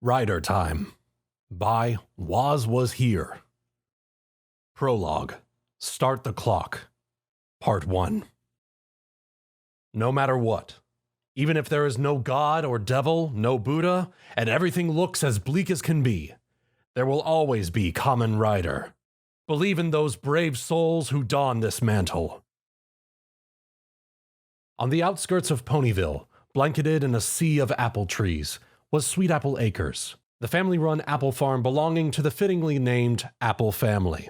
Rider Time by WozWuzHere. Prologue. Start the Clock. Part 1. No matter what, even if there is no God or devil, no Buddha, and everything looks as bleak as can be, there will always be Kamen Rider. Believe in those brave souls who don this mantle. On the outskirts of Ponyville, blanketed in a sea of apple trees, was Sweet Apple Acres, the family-run apple farm belonging to the fittingly named Apple family.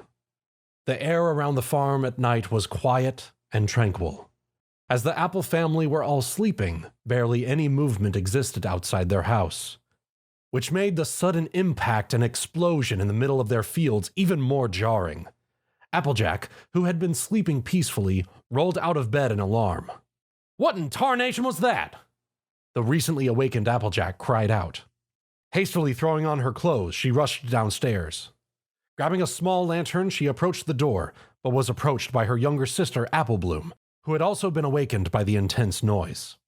The air around the farm at night was quiet and tranquil. As the Apple family were all sleeping, barely any movement existed outside their house, which made the sudden impact and explosion in the middle of their fields even more jarring. Applejack, who had been sleeping peacefully, rolled out of bed in alarm. "What in tarnation was that?" The recently awakened Applejack cried out. Hastily throwing on her clothes, she rushed downstairs. Grabbing a small lantern, she approached the door, but was approached by her younger sister, Applebloom, who had also been awakened by the intense noise.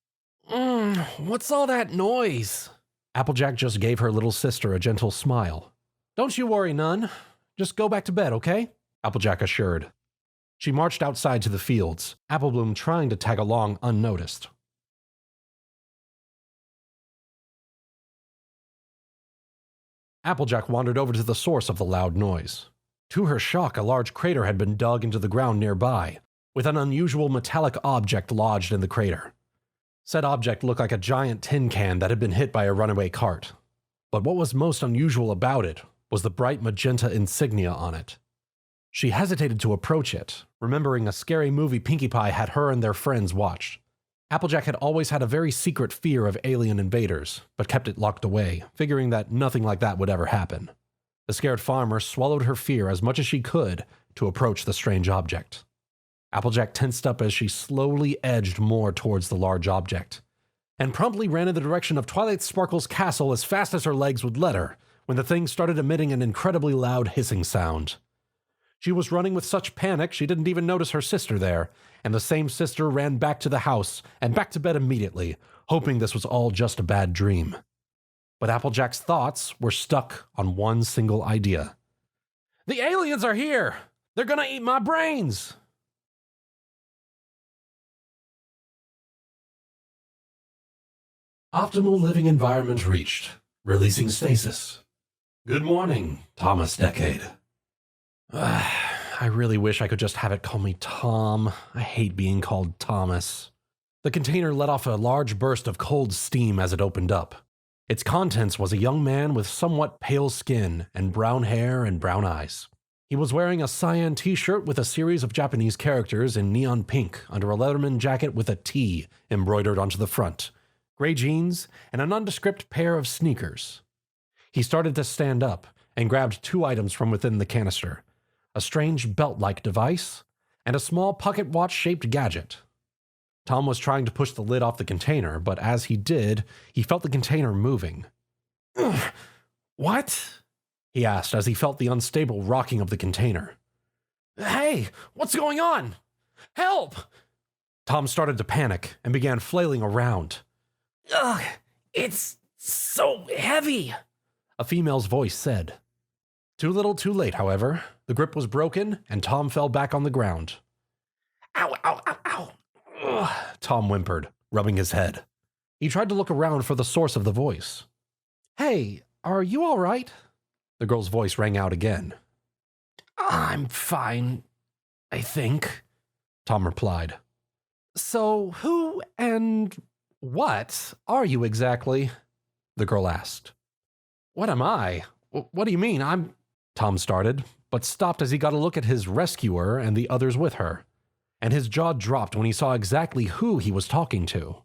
What's all that noise?" Applejack just gave her little sister a gentle smile. "Don't you worry none. Just go back to bed, okay?" Applejack assured. She marched outside to the fields, Applebloom trying to tag along unnoticed. Applejack wandered over to the source of the loud noise. To her shock, a large crater had been dug into the ground nearby, with an unusual metallic object lodged in the crater. Said object looked like a giant tin can that had been hit by a runaway cart. But what was most unusual about it was the bright magenta insignia on it. She hesitated to approach it, remembering a scary movie Pinkie Pie had her and their friends watched. Applejack had always had a very secret fear of alien invaders, but kept it locked away, figuring that nothing like that would ever happen. The scared farmer swallowed her fear as much as she could to approach the strange object. Applejack tensed up as she slowly edged more towards the large object, and promptly ran in the direction of Twilight Sparkle's castle as fast as her legs would let her, when the thing started emitting an incredibly loud hissing sound. She was running with such panic she didn't even notice her sister there, and the same sister ran back to the house and back to bed immediately, hoping this was all just a bad dream. But Applejack's thoughts were stuck on one single idea. "The aliens are here! They're gonna eat my brains!" Optimal living environment reached. Releasing stasis. Good morning, Thomas Decade. I really wish I could just have it call me Tom. I hate being called Thomas. The container let off a large burst of cold steam as it opened up. Its contents was a young man with somewhat pale skin and brown hair and brown eyes. He was wearing a cyan t-shirt with a series of Japanese characters in neon pink under a Letterman jacket with a T embroidered onto the front, gray jeans, and a nondescript pair of sneakers. He started to stand up and grabbed two items from within the canister. A strange belt-like device, and a small pocket watch-shaped gadget. Tom was trying to push the lid off the container, but as he did, he felt the container moving. "What?" he asked as he felt the unstable rocking of the container. "Hey, what's going on? Help!" Tom started to panic and began flailing around. "Ugh, it's so heavy," a female's voice said. Too little too late, however. The grip was broken, and Tom fell back on the ground. "Ow, ow, ow, ow!" Ugh, Tom whimpered, rubbing his head. He tried to look around for the source of the voice. "Hey, are you all right?" The girl's voice rang out again. "I'm fine, I think," Tom replied. "So who and what are you exactly?" the girl asked. "What am I? What do you mean? Tom started, but stopped as he got a look at his rescuer and the others with her, and his jaw dropped when he saw exactly who he was talking to.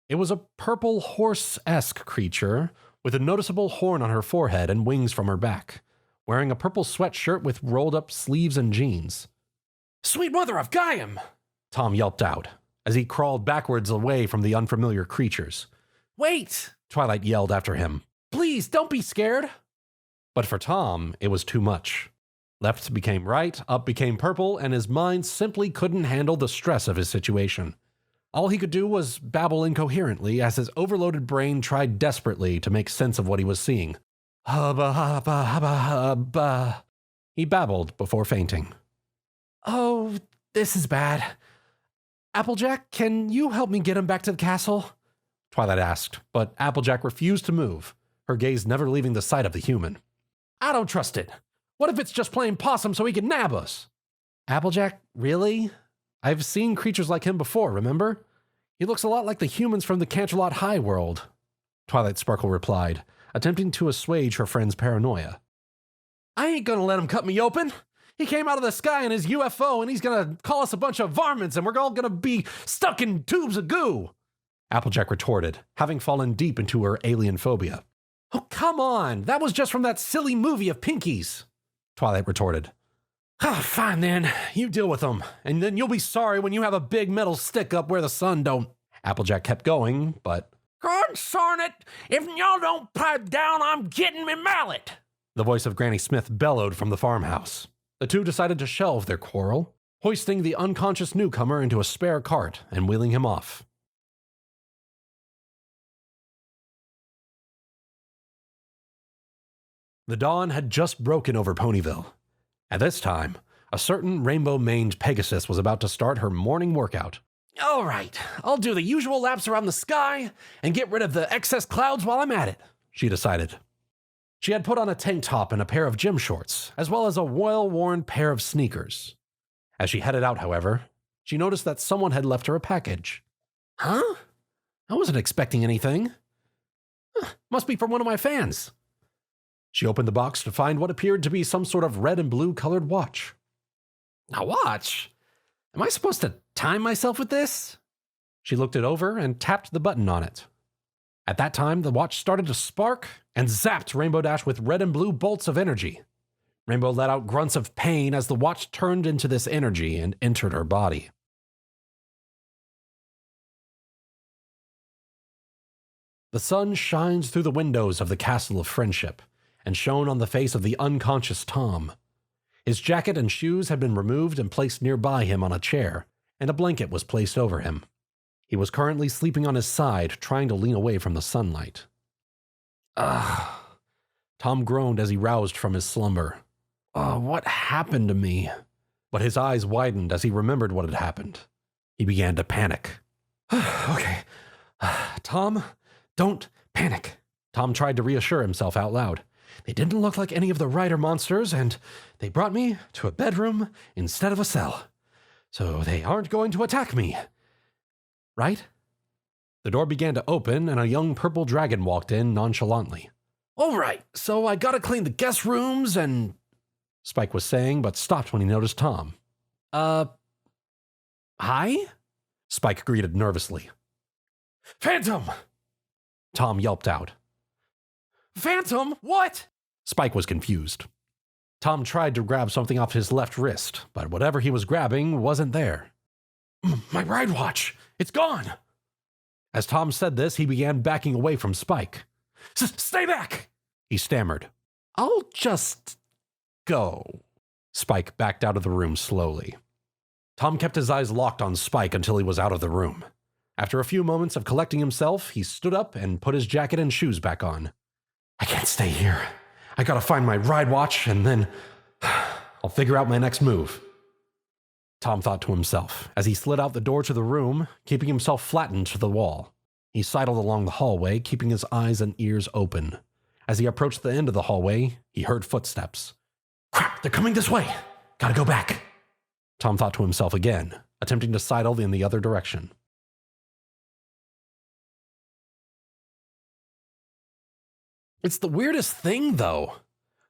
It was a purple horse-esque creature with a noticeable horn on her forehead and wings from her back, wearing a purple sweatshirt with rolled-up sleeves and jeans. "Sweet mother of Gaiam!" Tom yelped out, as he crawled backwards away from the unfamiliar creatures. "Wait!" Twilight yelled after him. "Please, don't be scared!" But for Tom, it was too much. Left became right, up became purple, and his mind simply couldn't handle the stress of his situation. All he could do was babble incoherently as his overloaded brain tried desperately to make sense of what he was seeing. Hubba, hubba, hubba, hubba. He babbled before fainting. Oh, this is bad. Applejack, can you help me get him back to the castle? Twilight asked, but Applejack refused to move, her gaze never leaving the sight of the human. I don't trust it. What if it's just playing possum so he can nab us? Applejack, really? I've seen creatures like him before, remember? He looks a lot like the humans from the Canterlot High world, Twilight Sparkle replied, attempting to assuage her friend's paranoia. I ain't gonna let him cut me open. He came out of the sky in his UFO and he's gonna call us a bunch of varmints and we're all gonna be stuck in tubes of goo, Applejack retorted, having fallen deep into her alien phobia. Oh, come on. That was just from that silly movie of Pinky's, Twilight retorted. Fine then. You deal with them, and then you'll be sorry when you have a big metal stick up where the sun don't. Applejack kept going, but... Consarn it! If y'all don't pipe down, I'm getting me mallet! The voice of Granny Smith bellowed from the farmhouse. The two decided to shelve their quarrel, hoisting the unconscious newcomer into a spare cart and wheeling him off. The dawn had just broken over Ponyville. At this time, a certain rainbow-maned Pegasus was about to start her morning workout. All right, I'll do the usual laps around the sky and get rid of the excess clouds while I'm at it, she decided. She had put on a tank top and a pair of gym shorts, as well as a well-worn pair of sneakers. As she headed out, however, she noticed that someone had left her a package. Huh? I wasn't expecting anything. Must be from one of my fans. She opened the box to find what appeared to be some sort of red and blue colored watch. A watch? Am I supposed to time myself with this? She looked it over and tapped the button on it. At that time, the watch started to spark and zapped Rainbow Dash with red and blue bolts of energy. Rainbow let out grunts of pain as the watch turned into this energy and entered her body. The sun shines through the windows of the Castle of Friendship and shone on the face of the unconscious Tom. His jacket and shoes had been removed and placed nearby him on a chair, and a blanket was placed over him. He was currently sleeping on his side, trying to lean away from the sunlight. Ugh. Tom groaned as he roused from his slumber. What happened to me? But his eyes widened as he remembered what had happened. He began to panic. Okay. Tom, don't panic. Tom tried to reassure himself out loud. They didn't look like any of the rider monsters, and they brought me to a bedroom instead of a cell. So they aren't going to attack me. Right? The door began to open, and a young purple dragon walked in nonchalantly. All right, so I gotta clean the guest rooms and... Spike was saying, but stopped when he noticed Tom. Hi? Spike greeted nervously. Phantom! Tom yelped out. Phantom? What? Spike was confused. Tom tried to grab something off his left wrist, but whatever he was grabbing wasn't there. My RideWatch! It's gone! As Tom said this, he began backing away from Spike. Stay back! He stammered. I'll just go. Spike backed out of the room slowly. Tom kept his eyes locked on Spike until he was out of the room. After a few moments of collecting himself, he stood up and put his jacket and shoes back on. I can't stay here. I gotta find my RideWatch and then I'll figure out my next move. Tom thought to himself as he slid out the door to the room, keeping himself flattened to the wall. He sidled along the hallway, keeping his eyes and ears open. As he approached the end of the hallway, he heard footsteps. Crap, they're coming this way. Gotta go back. Tom thought to himself again, attempting to sidle in the other direction. It's the weirdest thing, though,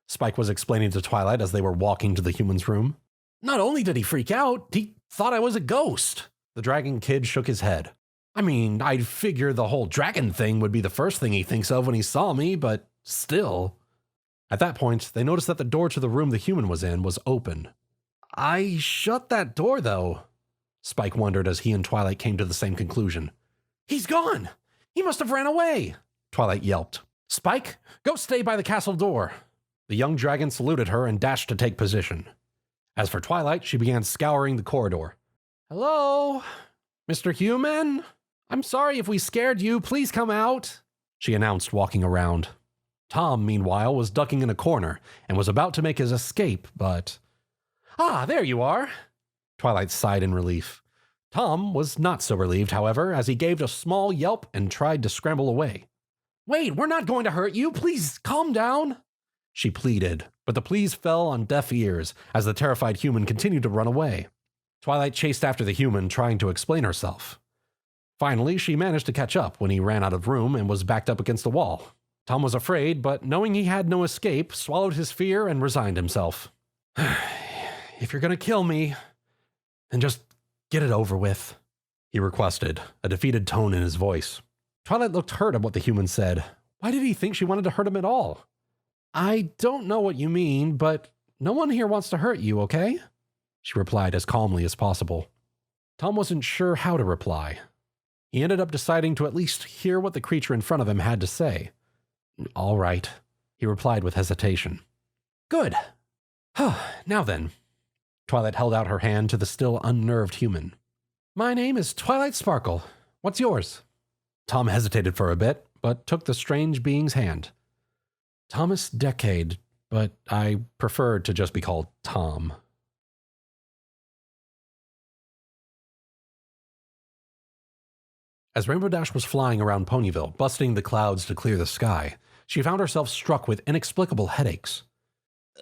Spike was explaining to Twilight as they were walking to the human's room. Not only did he freak out, he thought I was a ghost. The dragon kid shook his head. I mean, I'd figure the whole dragon thing would be the first thing he thinks of when he saw me, but still. At that point, they noticed that the door to the room the human was in was open. I shut that door, though, Spike wondered as he and Twilight came to the same conclusion. He's gone! He must have ran away! Twilight yelped. Spike, go stay by the castle door. The young dragon saluted her and dashed to take position. As for Twilight, she began scouring the corridor. Hello? Mr. Human? I'm sorry if we scared you. Please come out, she announced, walking around. Tom, meanwhile, was ducking in a corner and was about to make his escape, but... Ah, there you are, Twilight sighed in relief. Tom was not so relieved, however, as he gave a small yelp and tried to scramble away. Wait, we're not going to hurt you. Please calm down, she pleaded, but the pleas fell on deaf ears as the terrified human continued to run away. Twilight chased after the human, trying to explain herself. Finally, she managed to catch up when he ran out of room and was backed up against the wall. Tom was afraid, but knowing he had no escape, swallowed his fear and resigned himself. If you're gonna kill me, then just get it over with, he requested, a defeated tone in his voice. Twilight looked hurt at what the human said. Why did he think she wanted to hurt him at all? I don't know what you mean, but no one here wants to hurt you, okay? She replied as calmly as possible. Tom wasn't sure how to reply. He ended up deciding to at least hear what the creature in front of him had to say. All right, he replied with hesitation. Good. Now then. Twilight held out her hand to the still unnerved human. My name is Twilight Sparkle. What's yours? Tom hesitated for a bit, but took the strange being's hand. Thomas Decade, but I prefer to just be called Tom. As Rainbow Dash was flying around Ponyville, busting the clouds to clear the sky, she found herself struck with inexplicable headaches.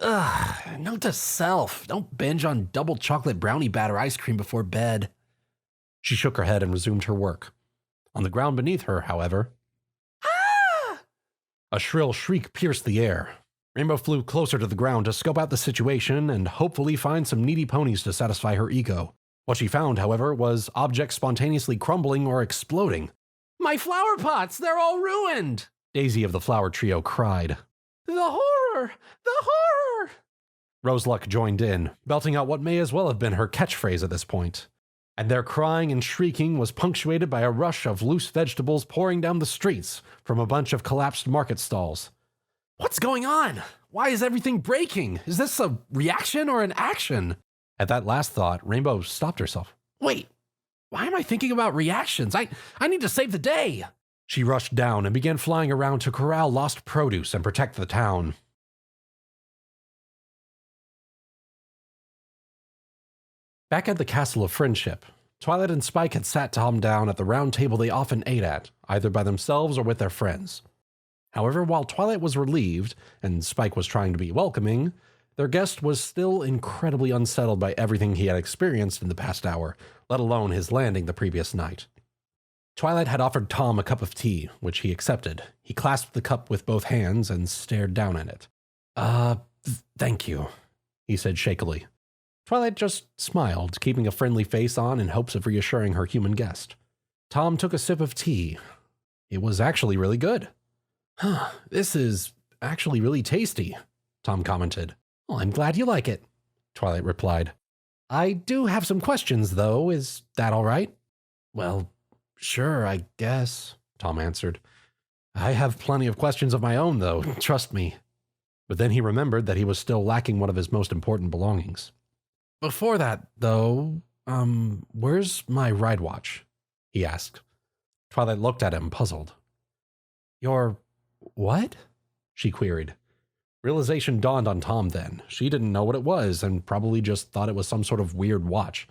Ugh, note to self, don't binge on double chocolate brownie batter ice cream before bed. She shook her head and resumed her work. On the ground beneath her, however, a shrill shriek pierced the air. Rainbow flew closer to the ground to scope out the situation and hopefully find some needy ponies to satisfy her ego. What she found, however, was objects spontaneously crumbling or exploding. My flower pots, they're all ruined, Daisy of the flower trio cried. The horror! The horror! Roseluck joined in, belting out what may as well have been her catchphrase at this point. And their crying and shrieking was punctuated by a rush of loose vegetables pouring down the streets from a bunch of collapsed market stalls. What's going on? Why is everything breaking? Is this a reaction or an action? At that last thought, Rainbow stopped herself. Wait, why am I thinking about reactions? I need to save the day. She rushed down and began flying around to corral lost produce and protect the town. Back at the Castle of Friendship, Twilight and Spike had sat Tom down at the round table they often ate at, either by themselves or with their friends. However, while Twilight was relieved, and Spike was trying to be welcoming, their guest was still incredibly unsettled by everything he had experienced in the past hour, let alone his landing the previous night. Twilight had offered Tom a cup of tea, which he accepted. He clasped the cup with both hands and stared down at it. Thank you, he said shakily. Twilight just smiled, keeping a friendly face on in hopes of reassuring her human guest. Tom took a sip of tea. It was actually really good. This is actually really tasty, Tom commented. Well, I'm glad you like it, Twilight replied. I do have some questions, though. Is that all right? Well, sure, I guess, Tom answered. I have plenty of questions of my own, though, trust me. But then he remembered that he was still lacking one of his most important belongings. Before that, though, where's my RideWatch? He asked. Twilight looked at him, puzzled. Your what? She queried. Realization dawned on Tom then. She didn't know what it was and probably just thought it was some sort of weird watch.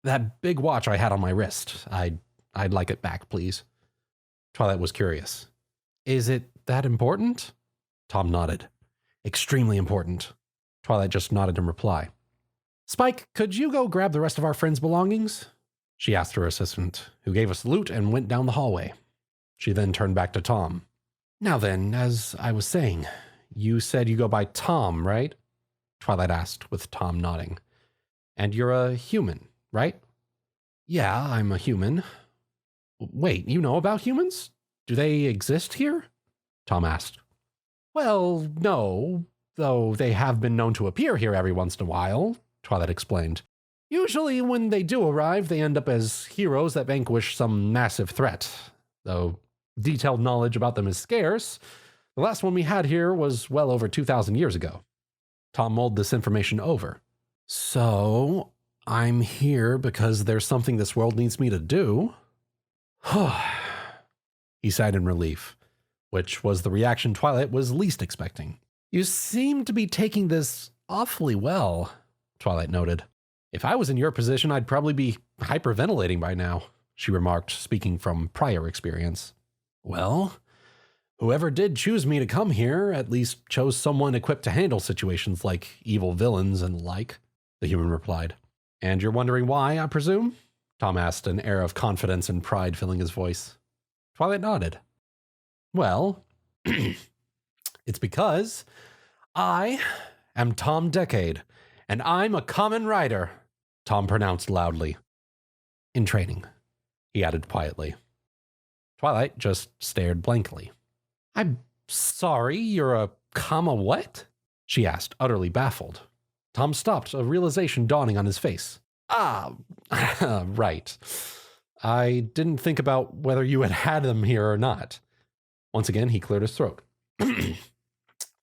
That big watch I had on my wrist. I'd like it back, please. Twilight was curious. Is it that important? Tom nodded. Extremely important. Twilight just nodded in reply. Spike, could you go grab the rest of our friends' belongings? She asked her assistant, who gave a salute and went down the hallway. She then turned back to Tom. Now then, as I was saying, you said you go by Tom, right? Twilight asked, with Tom nodding. And you're a human, right? Yeah, I'm a human. Wait, you know about humans? Do they exist here? Tom asked. Well, no, though they have been known to appear here every once in a while, Twilight explained. Usually when they do arrive, they end up as heroes that vanquish some massive threat. Though detailed knowledge about them is scarce, the last one we had here was well over 2,000 years ago. Tom mulled this information over. So, I'm here because there's something this world needs me to do. He sighed in relief, which was the reaction Twilight was least expecting. You seem to be taking this awfully well, Twilight noted. If I was in your position, I'd probably be hyperventilating by now, she remarked, speaking from prior experience. Well, whoever did choose me to come here at least chose someone equipped to handle situations like evil villains and the like, the human replied. And you're wondering why, I presume? Tom asked, an air of confidence and pride filling his voice. Twilight nodded. Well, it's because I am Tom Decade, and I'm a Kamen Rider, Tom pronounced loudly. In training, he added quietly. Twilight just stared blankly. I'm sorry, you're a Kama what? She asked, utterly baffled. Tom stopped, a realization dawning on his face. Right. I didn't think about whether you had them here or not. Once again, he cleared his throat.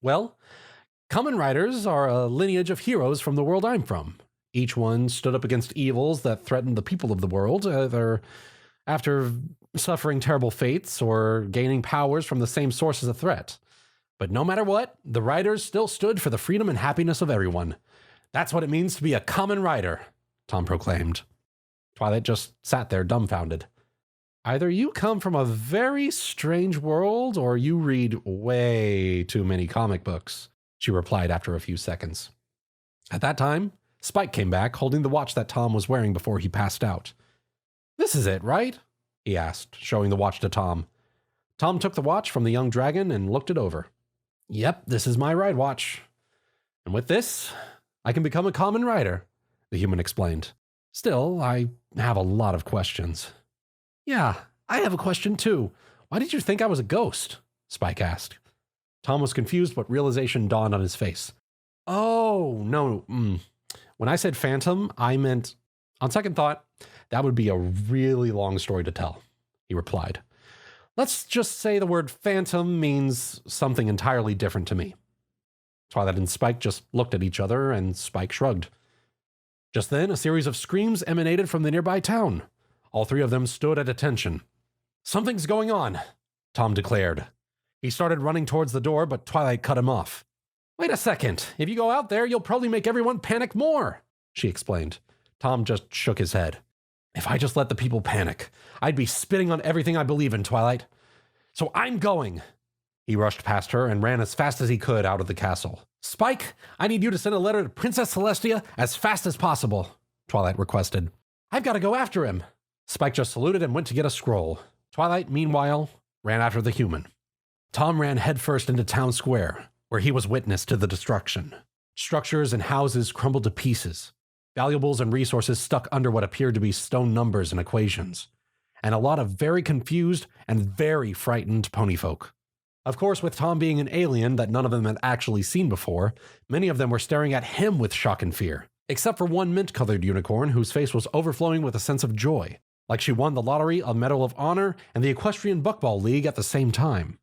Well, Kamen Riders are a lineage of heroes from the world I'm from. Each one stood up against evils that threatened the people of the world, either after suffering terrible fates or gaining powers from the same source as a threat. But no matter what, the Riders still stood for the freedom and happiness of everyone. That's what it means to be a Kamen Rider, Tom proclaimed. Twilight just sat there dumbfounded. Either you come from a very strange world or you read way too many comic books, she replied after a few seconds. At that time, Spike came back, holding the watch that Tom was wearing before he passed out. This is it, right? He asked, showing the watch to Tom. Tom took the watch from the young dragon and looked it over. Yep, this is my ride watch. And with this, I can become a Kamen Rider, the human explained. Still, I have a lot of questions. Yeah, I have a question too. Why did you think I was a ghost? Spike asked. Tom was confused, but realization dawned on his face. Oh, no. When I said phantom, I meant, on second thought, that would be a really long story to tell, he replied. Let's just say the word phantom means something entirely different to me. Twilight and Spike just looked at each other, and Spike shrugged. Just then, a series of screams emanated from the nearby town. All three of them stood at attention. Something's going on, Tom declared. He started running towards the door, but Twilight cut him off. Wait a second. If you go out there, you'll probably make everyone panic more, she explained. Tom just shook his head. If I just let the people panic, I'd be spitting on everything I believe in, Twilight. So I'm going. He rushed past her and ran as fast as he could out of the castle. Spike, I need you to send a letter to Princess Celestia as fast as possible, Twilight requested. I've got to go after him. Spike just saluted and went to get a scroll. Twilight, meanwhile, ran after the human. Tom ran headfirst into town square, where he was witness to the destruction. Structures and houses crumbled to pieces. Valuables and resources stuck under what appeared to be stone numbers and equations. And a lot of very confused and very frightened ponyfolk. Of course, with Tom being an alien that none of them had actually seen before, many of them were staring at him with shock and fear, except for one mint-colored unicorn whose face was overflowing with a sense of joy, like she won the lottery, a Medal of Honor, and the Equestrian Buckball League at the same time.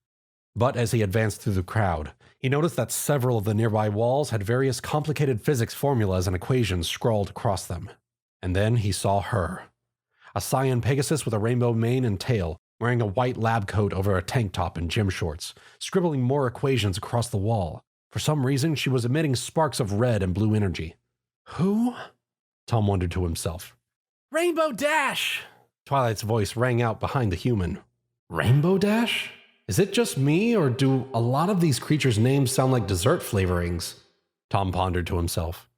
But as he advanced through the crowd, he noticed that several of the nearby walls had various complicated physics formulas and equations scrawled across them. And then he saw her. A cyan Pegasus with a rainbow mane and tail, wearing a white lab coat over a tank top and gym shorts, scribbling more equations across the wall. For some reason, she was emitting sparks of red and blue energy. Who? Tom wondered to himself. Rainbow Dash! Twilight's voice rang out behind the human. Rainbow Dash? Is it just me, or do a lot of these creatures' names sound like dessert flavorings? Tom pondered to himself.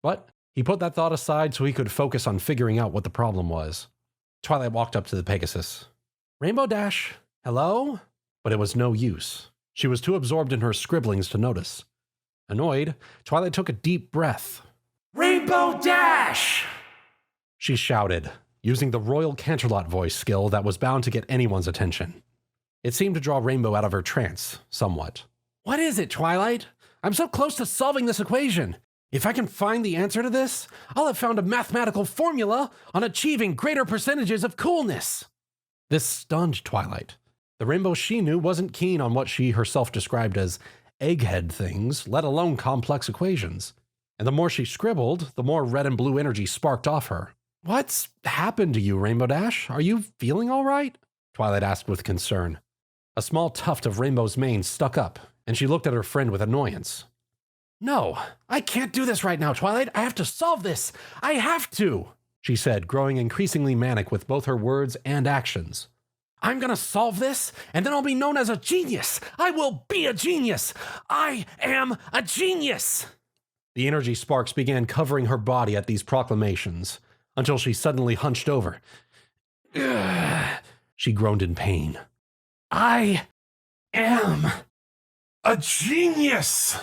But he put that thought aside so he could focus on figuring out what the problem was. Twilight walked up to the Pegasus. Rainbow Dash, hello? But it was no use. She was too absorbed in her scribblings to notice. Annoyed, Twilight took a deep breath. Rainbow Dash! She shouted, using the Royal Canterlot voice skill that was bound to get anyone's attention. It seemed to draw Rainbow out of her trance, somewhat. What is it, Twilight? I'm so close to solving this equation. If I can find the answer to this, I'll have found a mathematical formula on achieving greater percentages of coolness. This stunned Twilight. The Rainbow she knew wasn't keen on what she herself described as egghead things, let alone complex equations. And the more she scribbled, the more red and blue energy sparked off her. What's happened to you, Rainbow Dash? Are you feeling all right? Twilight asked with concern. A small tuft of Rainbow's mane stuck up, and she looked at her friend with annoyance. No, I can't do this right now, Twilight. I have to solve this. I have to, she said, growing increasingly manic with both her words and actions. I'm gonna solve this, and then I'll be known as a genius. I will be a genius. I am a genius. The energy sparks began covering her body at these proclamations, until she suddenly hunched over. Ugh. She groaned in pain. I am a genius!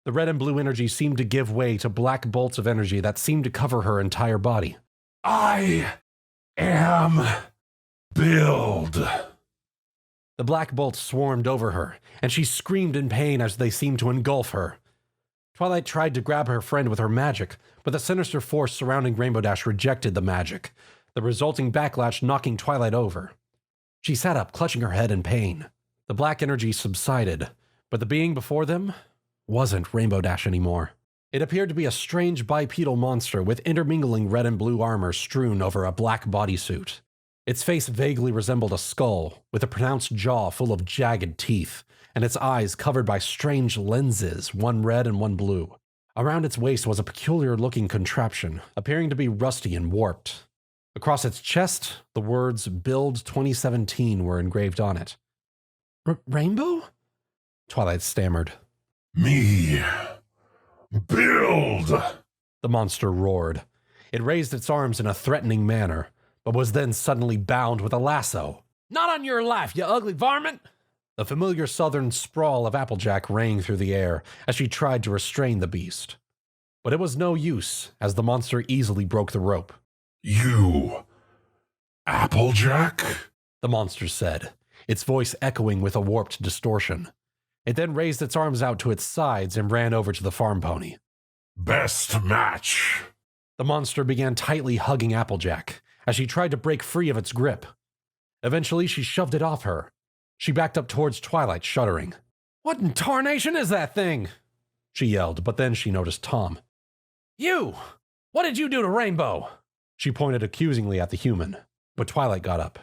The red and blue energy seemed to give way to black bolts of energy that seemed to cover her entire body. I am build. The black bolts swarmed over her, and she screamed in pain as they seemed to engulf her. Twilight tried to grab her friend with her magic, but the sinister force surrounding Rainbow Dash rejected the magic, the resulting backlash knocking Twilight over. She sat up, clutching her head in pain. The black energy subsided, but the being before them wasn't Rainbow Dash anymore. It appeared to be a strange bipedal monster with intermingling red and blue armor strewn over a black bodysuit. Its face vaguely resembled a skull, with a pronounced jaw full of jagged teeth, and its eyes covered by strange lenses, one red and one blue. Around its waist was a peculiar-looking contraption, appearing to be rusty and warped. Across its chest, the words Build 2017 were engraved on it. Rainbow? Twilight stammered. Me. Build! The monster roared. It raised its arms in a threatening manner, but was then suddenly bound with a lasso. Not on your life, you ugly varmint! The familiar southern sprawl of Applejack rang through the air as she tried to restrain the beast. But it was no use, as the monster easily broke the rope. You, Applejack? The monster said, its voice echoing with a warped distortion. It then raised its arms out to its sides and ran over to the farm pony. Best match. The monster began tightly hugging Applejack as she tried to break free of its grip. Eventually, she shoved it off her. She backed up towards Twilight, shuddering. What in tarnation is that thing? She yelled, but then she noticed Tom. You! What did you do to Rainbow? She pointed accusingly at the human, but Twilight got up.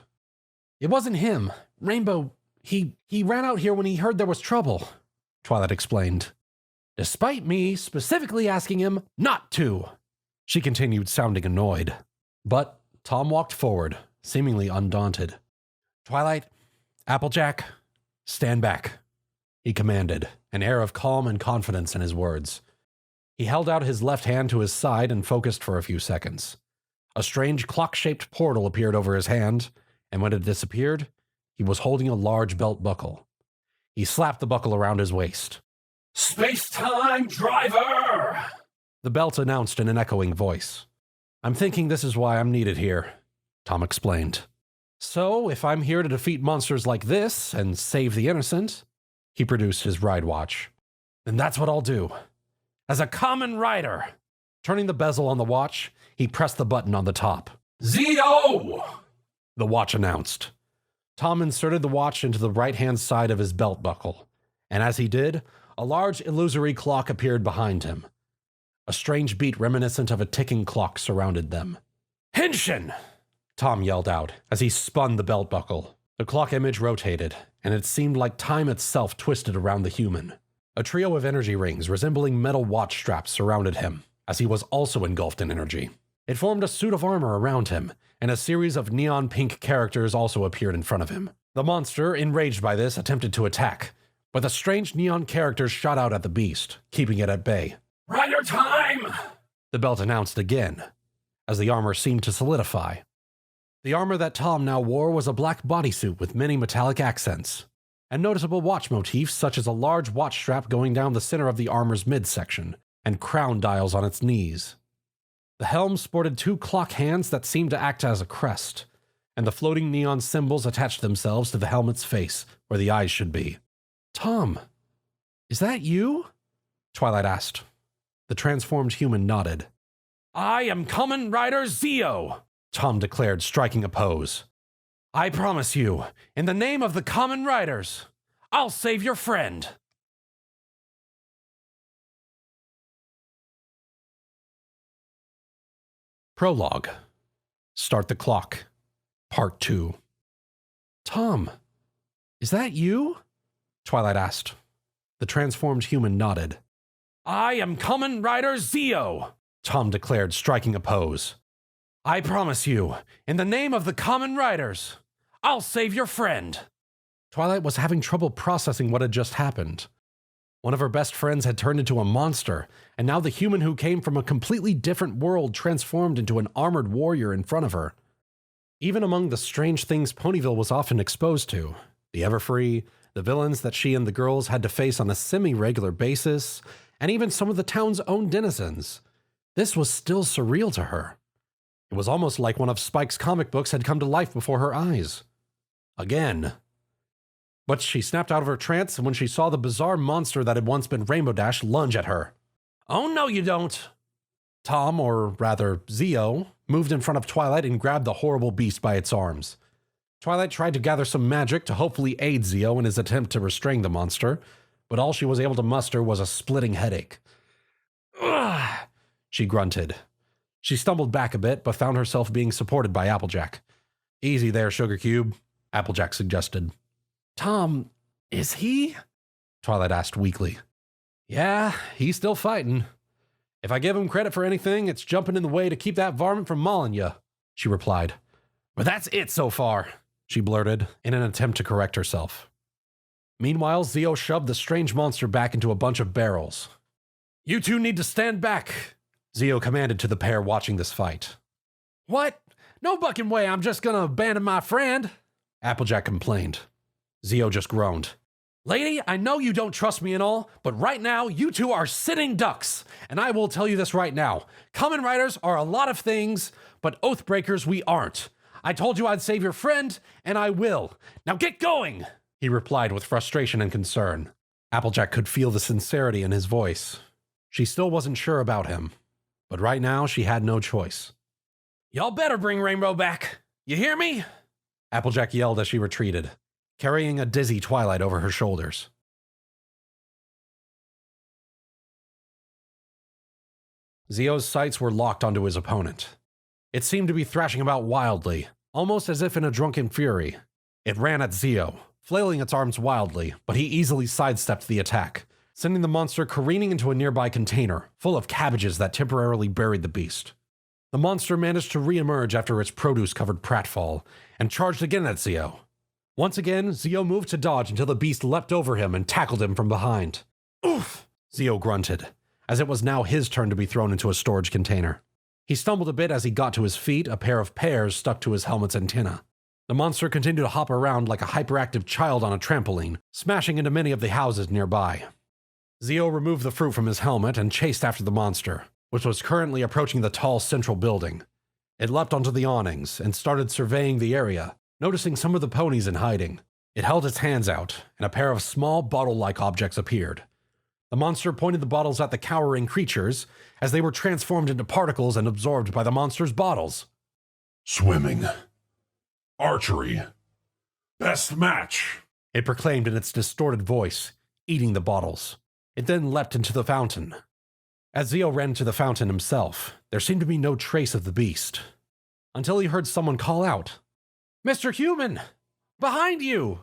It wasn't him. Rainbow, he ran out here when he heard there was trouble, Twilight explained. Despite me specifically asking him not to, she continued, sounding annoyed. But Tom walked forward, seemingly undaunted. Twilight, Applejack, stand back, he commanded, an air of calm and confidence in his words. He held out his left hand to his side and focused for a few seconds. A strange clock-shaped portal appeared over his hand, and when it disappeared, he was holding a large belt buckle. He slapped the buckle around his waist. Space-time driver! The belt announced in an echoing voice. I'm thinking this is why I'm needed here, Tom explained. So, if I'm here to defeat monsters like this and save the innocent, he produced his RideWatch, then that's what I'll do. As a Kamen Rider! Turning the bezel on the watch, he pressed the button on the top. Zeo! The watch announced. Tom inserted the watch into the right-hand side of his belt buckle, and as he did, a large illusory clock appeared behind him. A strange beat reminiscent of a ticking clock surrounded them. Henshin! Tom yelled out as he spun the belt buckle. The clock image rotated, and it seemed like time itself twisted around the human. A trio of energy rings resembling metal watch straps surrounded him, as he was also engulfed in energy. It formed a suit of armor around him, and a series of neon pink characters also appeared in front of him. The monster, enraged by this, attempted to attack, but the strange neon characters shot out at the beast, keeping it at bay. Rider time! The belt announced again, as the armor seemed to solidify. The armor that Tom now wore was a black bodysuit with many metallic accents, and noticeable watch motifs such as a large watch strap going down the center of the armor's midsection, and crown dials on its knees. The helm sported 2 clock hands that seemed to act as a crest, and the floating neon symbols attached themselves to the helmet's face, where the eyes should be. Tom, is that you? Twilight asked. The transformed human nodded. I am Kamen Rider Zeo, Tom declared, striking a pose. I promise you, in the name of the Kamen Riders, I'll save your friend. Prologue. Start the Clock. Part 2. Tom, is that you? Twilight asked. The transformed human nodded. I am Kamen Rider Zio, Tom declared, striking a pose. I promise you, in the name of the Kamen Riders, I'll save your friend. Twilight was having trouble processing what had just happened. One of her best friends had turned into a monster, and now the human who came from a completely different world transformed into an armored warrior in front of her. Even among the strange things Ponyville was often exposed to, the Everfree, the villains that she and the girls had to face on a semi-regular basis, and even some of the town's own denizens, this was still surreal to her. It was almost like one of Spike's comic books had come to life before her eyes. Again. But she snapped out of her trance when she saw the bizarre monster that had once been Rainbow Dash lunge at her. Oh, no, you don't. Tom, or rather Zio, moved in front of Twilight and grabbed the horrible beast by its arms. Twilight tried to gather some magic to hopefully aid Zio in his attempt to restrain the monster, but all she was able to muster was a splitting headache. Ugh, she grunted. She stumbled back a bit, but found herself being supported by Applejack. Easy there, Sugar Cube, Applejack suggested. Tom, is he? Twilight asked weakly. Yeah, he's still fighting. If I give him credit for anything, it's jumping in the way to keep that varmint from mauling you, she replied. But that's it so far, she blurted, in an attempt to correct herself. Meanwhile, Zio shoved the strange monster back into a bunch of barrels. You two need to stand back, Zio commanded to the pair watching this fight. What? No bucking way I'm just gonna abandon my friend, Applejack complained. Zio just groaned. Lady, I know you don't trust me and all, but right now you two are sitting ducks, and I will tell you this right now. Kamen Riders are a lot of things, but Oathbreakers we aren't. I told you I'd save your friend, and I will. Now get going, he replied with frustration and concern. Applejack could feel the sincerity in his voice. She still wasn't sure about him, but right now she had no choice. Y'all better bring Rainbow back. You hear me? Applejack yelled as she retreated, carrying a dizzy Twilight over her shoulders. Zio's sights were locked onto his opponent. It seemed to be thrashing about wildly, almost as if in a drunken fury. It ran at Zio, flailing its arms wildly, but he easily sidestepped the attack, sending the monster careening into a nearby container full of cabbages that temporarily buried the beast. The monster managed to re-emerge after its produce-covered pratfall and charged again at Zio. Once again, Zio moved to dodge until the beast leapt over him and tackled him from behind. Oof! Zio grunted, as it was now his turn to be thrown into a storage container. He stumbled a bit as he got to his feet, a pair of pears stuck to his helmet's antenna. The monster continued to hop around like a hyperactive child on a trampoline, smashing into many of the houses nearby. Zio removed the fruit from his helmet and chased after the monster, which was currently approaching the tall central building. It leapt onto the awnings and started surveying the area, noticing some of the ponies in hiding. It held its hands out, and a pair of small bottle-like objects appeared. The monster pointed the bottles at the cowering creatures as they were transformed into particles and absorbed by the monster's bottles. Swimming. Archery. Best match, it proclaimed in its distorted voice, eating the bottles. It then leapt into the fountain. As Zio ran to the fountain himself, there seemed to be no trace of the beast, until he heard someone call out, Mr. Human! Behind you!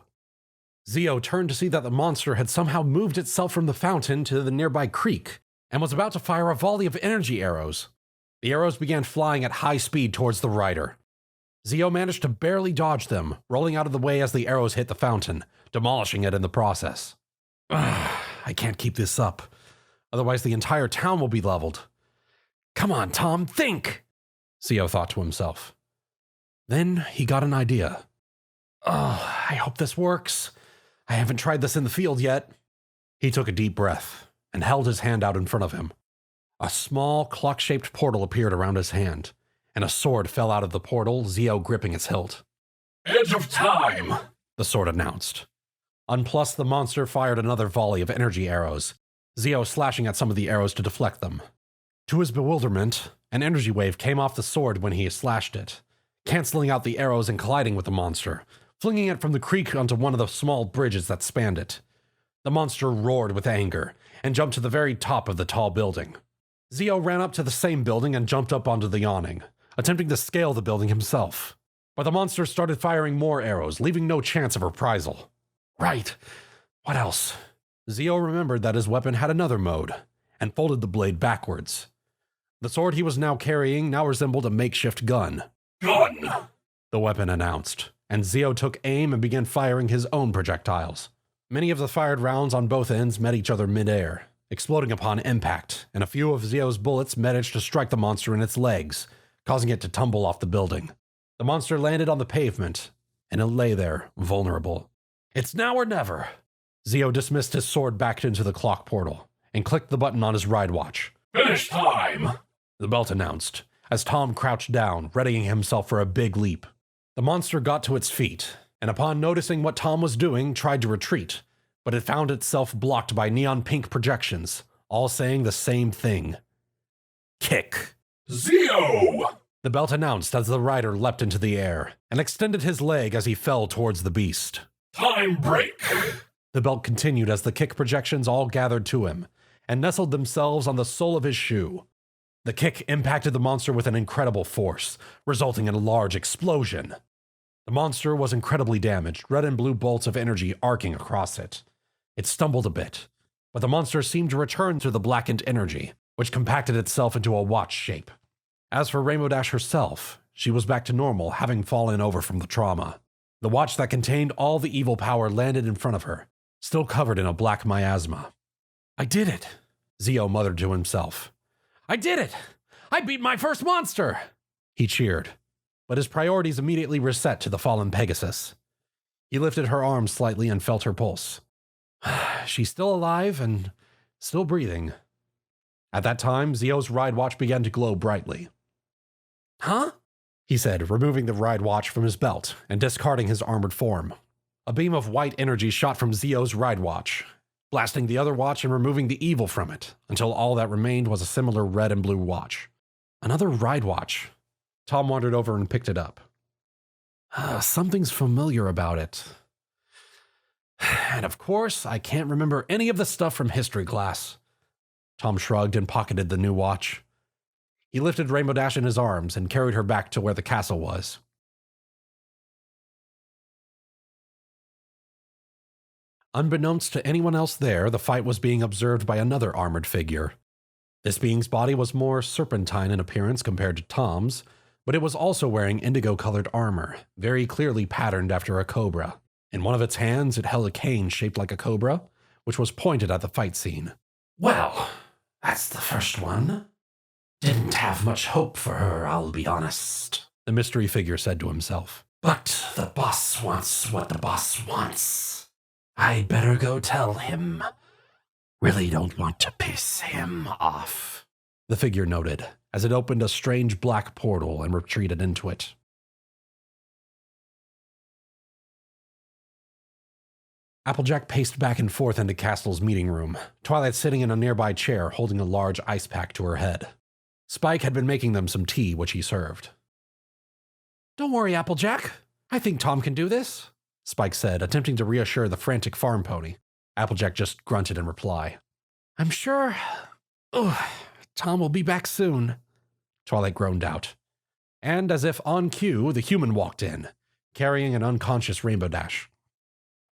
Zio turned to see that the monster had somehow moved itself from the fountain to the nearby creek and was about to fire a volley of energy arrows. The arrows began flying at high speed towards the rider. Zio managed to barely dodge them, rolling out of the way as the arrows hit the fountain, demolishing it in the process. I can't keep this up. Otherwise the entire town will be leveled. Come on, Tom, think! Zio thought to himself. Then he got an idea. I hope this works. I haven't tried this in the field yet. He took a deep breath and held his hand out in front of him. A small, clock-shaped portal appeared around his hand, and a sword fell out of the portal, Zio gripping its hilt. Edge of time, the sword announced. Unplus, the monster fired another volley of energy arrows, Zio slashing at some of the arrows to deflect them. To his bewilderment, an energy wave came off the sword when he slashed it, canceling out the arrows and colliding with the monster, flinging it from the creek onto one of the small bridges that spanned it. The monster roared with anger and jumped to the very top of the tall building. Zio ran up to the same building and jumped up onto the awning, attempting to scale the building himself. But the monster started firing more arrows, leaving no chance of reprisal. Right. What else? Zio remembered that his weapon had another mode, and folded the blade backwards. The sword he was now carrying now resembled a makeshift gun. Gun! The weapon announced, and Zio took aim and began firing his own projectiles. Many of the fired rounds on both ends met each other mid-air, exploding upon impact, and a few of Zio's bullets managed to strike the monster in its legs, causing it to tumble off the building. The monster landed on the pavement, and it lay there, vulnerable. It's now or never. Zio dismissed his sword back into the clock portal, and clicked the button on his ride watch. Finish time! The belt announced, as Tom crouched down, readying himself for a big leap. The monster got to its feet, and upon noticing what Tom was doing, tried to retreat, but it found itself blocked by neon pink projections, all saying the same thing. Kick. Zio! The belt announced as the rider leapt into the air, and extended his leg as he fell towards the beast. Time break! The belt continued as the kick projections all gathered to him, and nestled themselves on the sole of his shoe. The kick impacted the monster with an incredible force, resulting in a large explosion. The monster was incredibly damaged, red and blue bolts of energy arcing across it. It stumbled a bit, but the monster seemed to return to the blackened energy, which compacted itself into a watch shape. As for Rainbow Dash herself, she was back to normal, having fallen over from the trauma. The watch that contained all the evil power landed in front of her, still covered in a black miasma. I did it, Zio muttered to himself. I did it! I beat my first monster! He cheered, but his priorities immediately reset to the fallen Pegasus. He lifted her arms slightly and felt her pulse. She's still alive and still breathing. At that time, Zio's ride watch began to glow brightly. Huh? He said, removing the ride watch from his belt and discarding his armored form. A beam of white energy shot from Zio's ride watch, blasting the other watch and removing the evil from it, until all that remained was a similar red and blue watch. Another ride watch. Tom wandered over and picked it up. Something's familiar about it. And of course, I can't remember any of the stuff from history class. Tom shrugged and pocketed the new watch. He lifted Rainbow Dash in his arms and carried her back to where the castle was. Unbeknownst to anyone else there, the fight was being observed by another armored figure. This being's body was more serpentine in appearance compared to Tom's, but it was also wearing indigo-colored armor, very clearly patterned after a cobra. In one of its hands, it held a cane shaped like a cobra, which was pointed at the fight scene. Well, that's the first one. Didn't have much hope for her, I'll be honest, the mystery figure said to himself. But the boss wants what the boss wants. I'd better go tell him. Really don't want to piss him off, the figure noted, as it opened a strange black portal and retreated into it. Applejack paced back and forth into Castle's meeting room, Twilight sitting in a nearby chair holding a large ice pack to her head. Spike had been making them some tea, which he served. Don't worry, Applejack. I think Tom can do this, Spike said, attempting to reassure the frantic farm pony. Applejack just grunted in reply. I'm sure... Tom will be back soon, Twilight groaned out. And as if on cue, the human walked in, carrying an unconscious Rainbow Dash.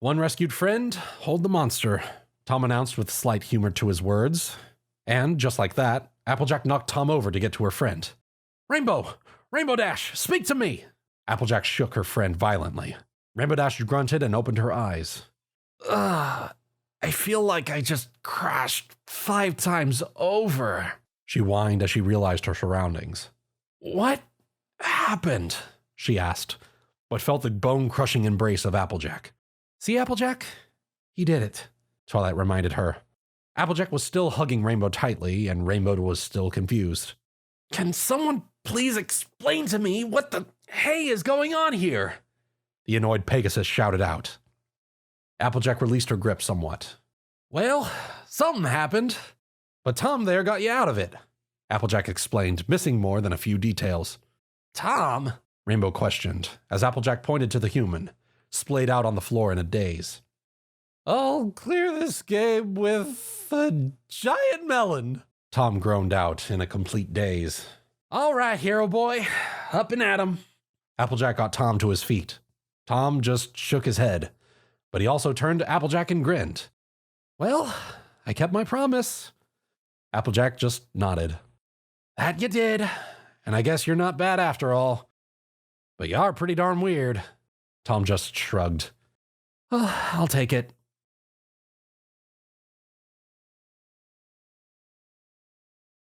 One rescued friend, hold the monster, Tom announced with slight humor to his words. And, just like that, Applejack knocked Tom over to get to her friend. Rainbow Dash, speak to me! Applejack shook her friend violently. Rainbow Dash grunted and opened her eyes. I feel like I just crashed 5 times over, she whined as she realized her surroundings. What happened? She asked, but felt the bone-crushing embrace of Applejack. See, Applejack? He did it, Twilight reminded her. Applejack was still hugging Rainbow tightly, and Rainbow was still confused. Can someone please explain to me what the hey is going on here? The annoyed Pegasus shouted out. Applejack released her grip somewhat. Well, something happened, but Tom there got you out of it, Applejack explained, missing more than a few details. Tom? Rainbow questioned, as Applejack pointed to the human, splayed out on the floor in a daze. I'll clear this game with a giant melon, Tom groaned out in a complete daze. All right, hero boy, up and at 'em. Applejack got Tom to his feet. Tom just shook his head, but he also turned to Applejack and grinned. Well, I kept my promise. Applejack just nodded. That you did, and I guess you're not bad after all. But you are pretty darn weird. Tom just shrugged. Oh, I'll take it.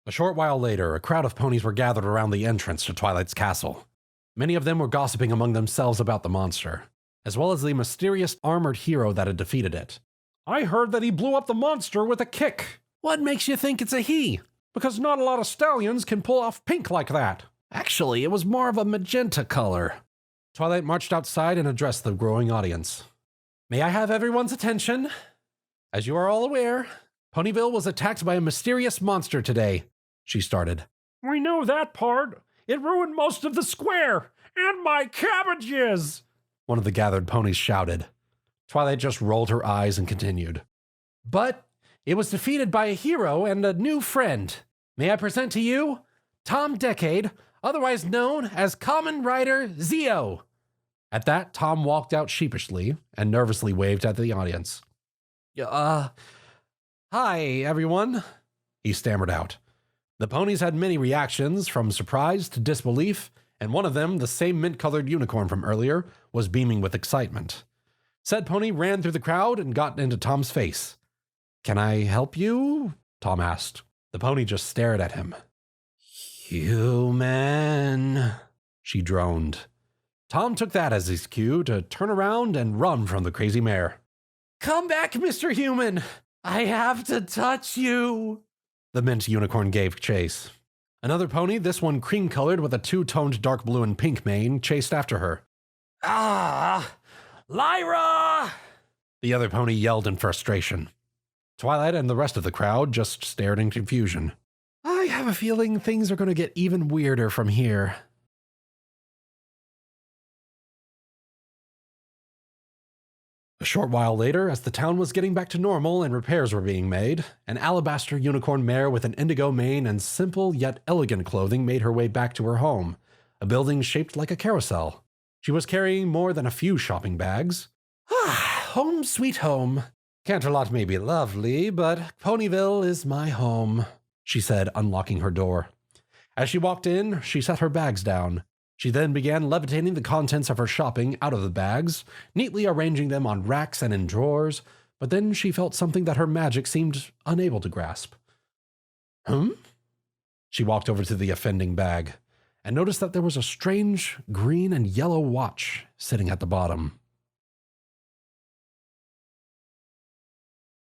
A short while later, a crowd of ponies were gathered around the entrance to Twilight's castle. Many of them were gossiping among themselves about the monster, as well as the mysterious armored hero that had defeated it. I heard that he blew up the monster with a kick. What makes you think it's a he? Because not a lot of stallions can pull off pink like that. Actually, it was more of a magenta color. Twilight marched outside and addressed the growing audience. May I have everyone's attention? As you are all aware, Ponyville was attacked by a mysterious monster today, she started. We know that part. It ruined most of the square, and my cabbages, one of the gathered ponies shouted. Twilight just rolled her eyes and continued. But it was defeated by a hero and a new friend. May I present to you Tom Decade, otherwise known as Kamen Rider Zeo. At that, Tom walked out sheepishly and nervously waved at the audience. Hi, everyone, he stammered out. The ponies had many reactions, from surprise to disbelief, and one of them, the same mint-colored unicorn from earlier, was beaming with excitement. Said pony ran through the crowd and got into Tom's face. Can I help you? Tom asked. The pony just stared at him. Human, she droned. Tom took that as his cue to turn around and run from the crazy mare. Come back, Mr. Human! I have to touch you! The mint unicorn gave chase. Another pony, this one cream-colored with a two-toned dark blue and pink mane, chased after her. Ah! Lyra! The other pony yelled in frustration. Twilight and the rest of the crowd just stared in confusion. I have a feeling things are going to get even weirder from here. A short while later, as the town was getting back to normal and repairs were being made, an alabaster unicorn mare with an indigo mane and simple yet elegant clothing made her way back to her home, a building shaped like a carousel. She was carrying more than a few shopping bags. Home sweet home. Canterlot may be lovely, but Ponyville is my home, she said, unlocking her door. As she walked in, she set her bags down. She then began levitating the contents of her shopping out of the bags, neatly arranging them on racks and in drawers, but then she felt something that her magic seemed unable to grasp. She walked over to the offending bag and noticed that there was a strange green and yellow watch sitting at the bottom.